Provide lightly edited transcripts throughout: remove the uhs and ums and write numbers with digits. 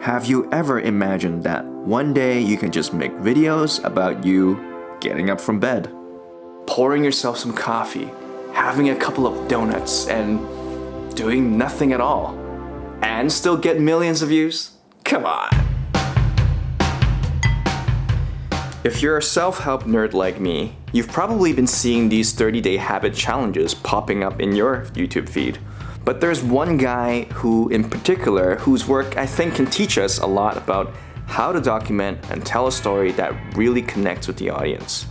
Have you ever imagined that one day you can just make videos about you getting up from bed, pouring yourself some coffee, having a couple of donuts, and doing nothing at all, and still get millions of views? Come on! If you're a self-help nerd like me, you've probably been seeing these 30-day habit challenges popping up in your YouTube feed. But there's one guy who, in particular, whose work I think can teach us a lot about how to document and tell a story that really connects with the audience.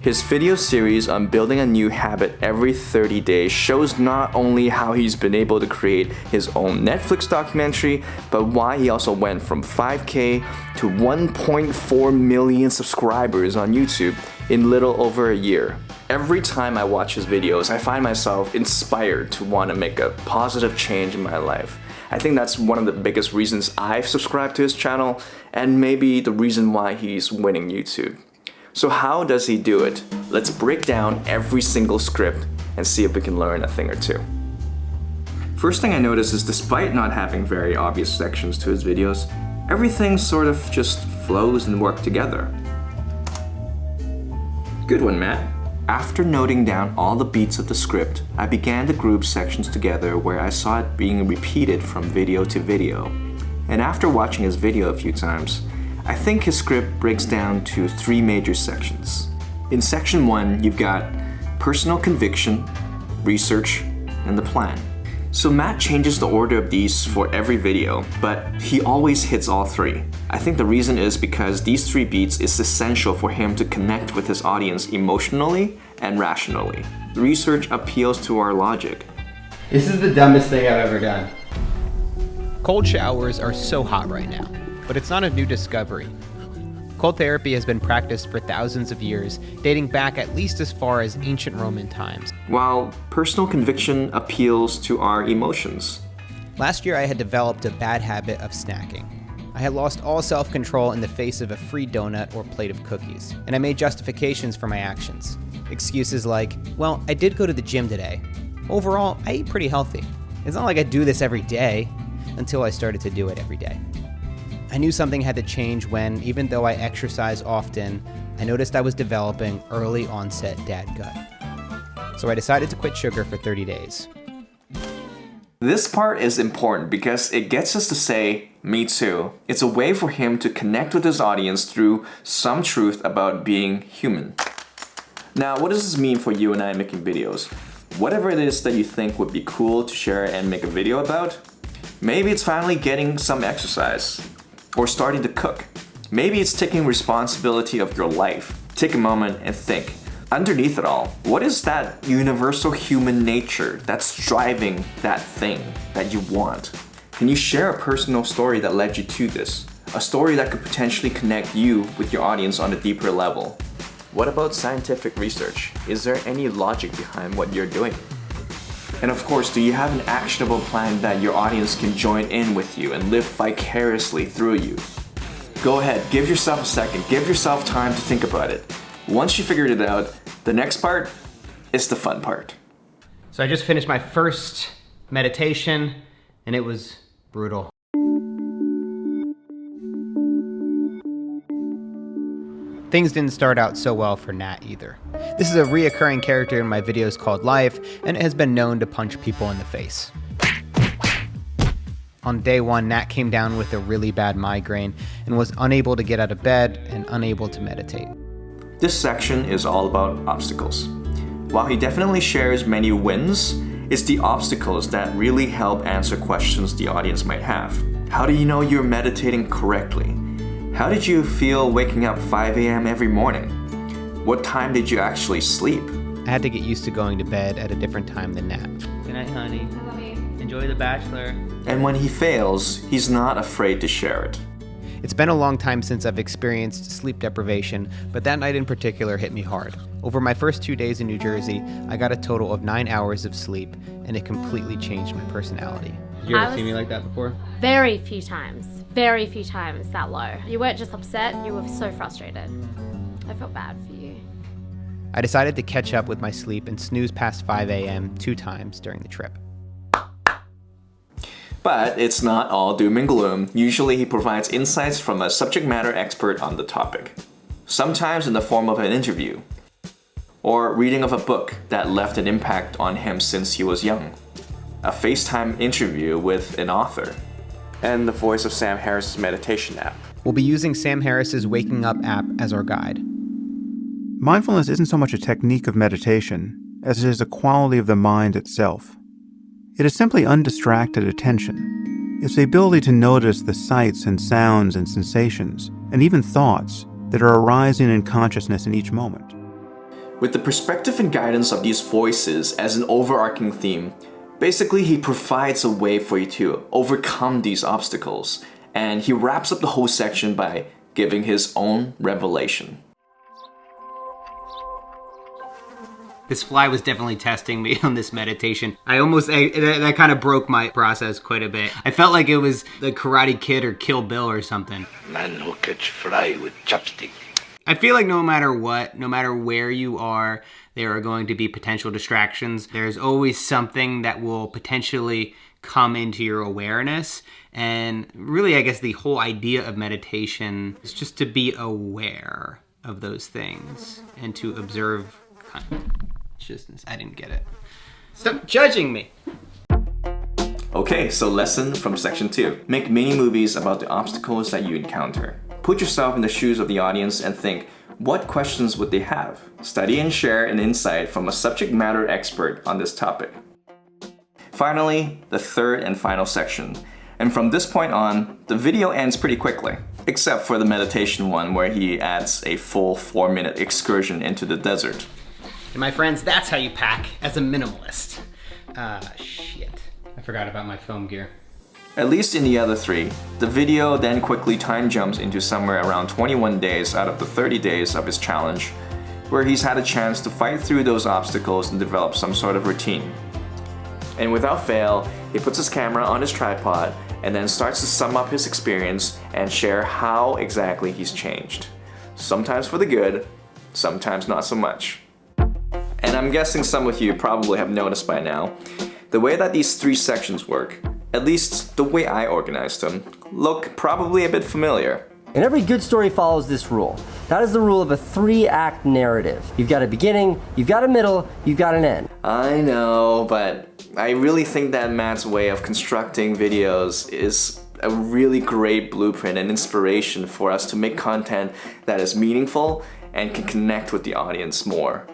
His video series on building a new habit every 30 days shows not only how he's been able to create his own Netflix documentary, but why he also went from 5K to 1.4 million subscribers on YouTube in little over a year. Every time I watch his videos, I find myself inspired to want to make a positive change in my life. I think that's one of the biggest reasons I've subscribed to his channel, and maybe the reason why he's winning YouTube. So how does he do it? Let's break down every single script and see if we can learn a thing or two. First thing I noticed is despite not having very obvious sections to his videos, everything sort of just flows and works together. Good one, Matt. After noting down all the beats of the script, I began to group sections together where I saw it being repeated from video to video. And after watching his video a few times, I think his script breaks down to 3 major sections. In section 1, you've got personal conviction, research, and the plan. So Matt changes the order of these for every video, but he always hits all 3. I think the reason is because these 3 beats is essential for him to connect with his audience emotionally and rationally. The research appeals to our logic. This is the dumbest thing I've ever done. Cold showers are so hot right now, but it's not a new discovery. Cold therapy has been practiced for thousands of years, dating back at least as far as ancient Roman times. While personal conviction appeals to our emotions. Last year I had developed a bad habit of snacking. I had lost all self-control in the face of a free donut or plate of cookies, and I made justifications for my actions. Excuses like, well, I did go to the gym today. Overall, I eat pretty healthy. It's not like I do this every day, until I started to do it every day. I knew something had to change when, even though I exercise often, I noticed I was developing early onset dad gut. So I decided to quit sugar for 30 days. This part is important because it gets us to say, me too. It's a way for him to connect with his audience through some truth about being human. Now, what does this mean for you and I making videos? Whatever it is that you think would be cool to share and make a video about, maybe it's finally getting some exercise. Or starting to cook. Maybe it's taking responsibility of your life. Take a moment and think. Underneath it all, what is that universal human nature that's driving that thing that you want? Can you share a personal story that led you to this? A story that could potentially connect you with your audience on a deeper level? What about scientific research? Is there any logic behind what you're doing? And of course, do you have an actionable plan that your audience can join in with you and live vicariously through you? Go ahead, give yourself a second, give yourself time to think about it. Once you figured it out, the next part is the fun part. So I just finished my first meditation, and it was brutal. Things didn't start out so well for Nat either. This is a reoccurring character in my videos called Life, and it has been known to punch people in the face. On day 1, Nat came down with a really bad migraine and was unable to get out of bed and unable to meditate. This section is all about obstacles. While he definitely shares many wins, it's the obstacles that really help answer questions the audience might have. How do you know you're meditating correctly? How did you feel waking up 5 a.m. every morning? What time did you actually sleep? I had to get used to going to bed at a different time than Nat. Good night, honey. Enjoy The Bachelor. And when he fails, he's not afraid to share it. It's been a long time since I've experienced sleep deprivation, but that night in particular hit me hard. Over my first 2 days in New Jersey, I got a total of 9 hours of sleep, and it completely changed my personality. Did you ever see me like that before? Very few times that low. You weren't just upset, you were so frustrated. I felt bad for you. I decided to catch up with my sleep and snooze past 5 a.m. 2 times during the trip. But it's not all doom and gloom. Usually he provides insights from a subject matter expert on the topic. Sometimes in the form of an interview, or reading of a book that left an impact on him since he was young, a FaceTime interview with an author, and the voice of Sam Harris's meditation app. We'll be using Sam Harris's Waking Up app as our guide. Mindfulness isn't so much a technique of meditation as it is a quality of the mind itself. It is simply undistracted attention. It's the ability to notice the sights and sounds and sensations, and even thoughts, that are arising in consciousness in each moment. With the perspective and guidance of these voices as an overarching theme, basically he provides a way for you to overcome these obstacles, and he wraps up the whole section by giving his own revelation. This fly was definitely testing me on this meditation. That kind of broke my process quite a bit. I felt like it was the Karate Kid or Kill Bill or something. Man who catch fly with chopstick. I feel like no matter what, no matter where you are, there are going to be potential distractions. There's always something that will potentially come into your awareness. And really, I guess the whole idea of meditation is just to be aware of those things and to observe consciousness. I didn't get it. Stop judging me. Okay, so lesson from section 2. Make mini movies about the obstacles that you encounter. Put yourself in the shoes of the audience and think, what questions would they have? Study and share an insight from a subject matter expert on this topic. Finally, the third and final section. And from this point on, the video ends pretty quickly, except for the meditation one where he adds a full 4-minute excursion into the desert. And my friends, that's how you pack as a minimalist. Shit. I forgot about my film gear. At least in the other 3, the video then quickly time jumps into somewhere around 21 days out of the 30 days of his challenge, where he's had a chance to fight through those obstacles and develop some sort of routine. And without fail, he puts his camera on his tripod and then starts to sum up his experience and share how exactly he's changed. Sometimes for the good, sometimes not so much. And I'm guessing some of you probably have noticed by now, the way that these 3 sections work, at least the way I organized them, look probably a bit familiar. And every good story follows this rule. That is the rule of a 3-act narrative. You've got a beginning, you've got a middle, you've got an end. I know, but I really think that Matt's way of constructing videos is a really great blueprint and inspiration for us to make content that is meaningful and can connect with the audience more.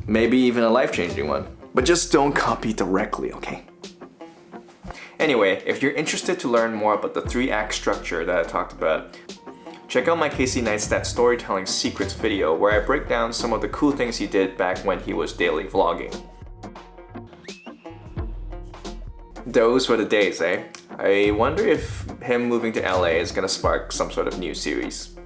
Maybe even a life-changing one. But just don't copy directly, okay? Anyway, if you're interested to learn more about the 3-act structure that I talked about, check out my Casey Neistat Storytelling Secrets video where I break down some of the cool things he did back when he was daily vlogging. Those were the days, eh? I wonder if him moving to LA is gonna spark some sort of new series.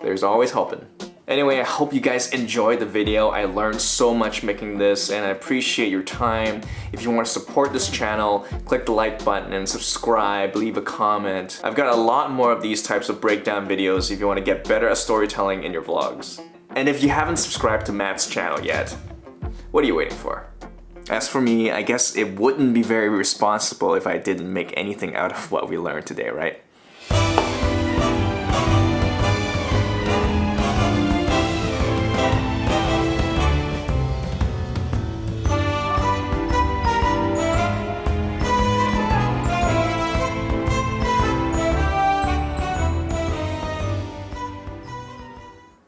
There's always hoping. Anyway, I hope you guys enjoyed the video. I learned so much making this and I appreciate your time. If you want to support this channel, click the like button and subscribe, leave a comment. I've got a lot more of these types of breakdown videos if you want to get better at storytelling in your vlogs. And if you haven't subscribed to Matt's channel yet, what are you waiting for? As for me, I guess it wouldn't be very responsible if I didn't make anything out of what we learned today, right?